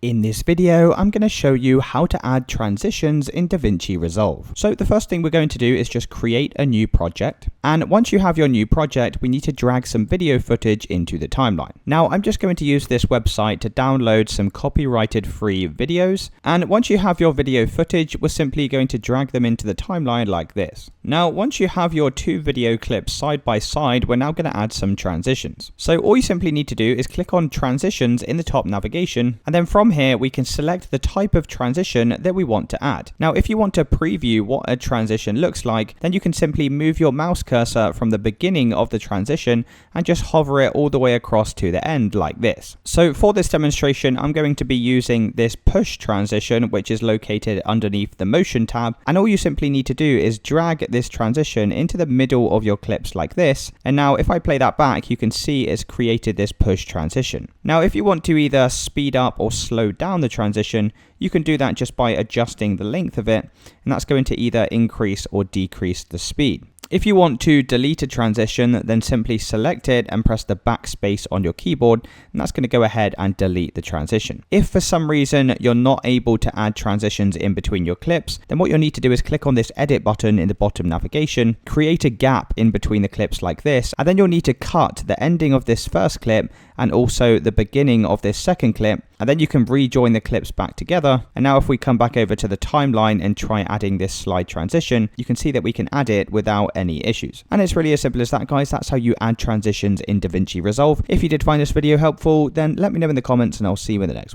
In this video, I'm going to show you how to add transitions in DaVinci Resolve. So the first thing we're going to do is just create a new project. And once you have your new project, we need to drag some video footage into the timeline. Now, I'm just going to use this website to download some copyrighted free videos. And once you have your video footage, we're simply going to drag them into the timeline like this. Now, once you have your two video clips side by side, we're now going to add some transitions. So all you simply need to do is click on transitions in the top navigation, and then from here we can select the type of transition that we want to add. Now, if you want to preview what a transition looks like, then you can simply move your mouse cursor from the beginning of the transition and just hover it all the way across to the end like this. So for this demonstration, I'm going to be using this push transition, which is located underneath the motion tab, and all you simply need to do is drag this transition into the middle of your clips like this. And now if I play that back, you can see it's created this push transition. Now, if you want to either speed up or slow down the transition, you can do that just by adjusting the length of it, and that's going to either increase or decrease the speed. If you want to delete a transition, then simply select it and press the backspace on your keyboard, and that's going to go ahead and delete the transition. If for some reason you're not able to add transitions in between your clips, then what you'll need to do is click on this edit button in the bottom navigation, create a gap in between the clips like this, and then you'll need to cut the ending of this first clip and also the beginning of this second clip, and then you can rejoin the clips back together. And now if we come back over to the timeline and try adding this slide transition, you can see that we can add it without any issues. And it's really as simple as that, guys. That's how you add transitions in DaVinci Resolve. If you did find this video helpful, then let me know in the comments and I'll see you in the next one.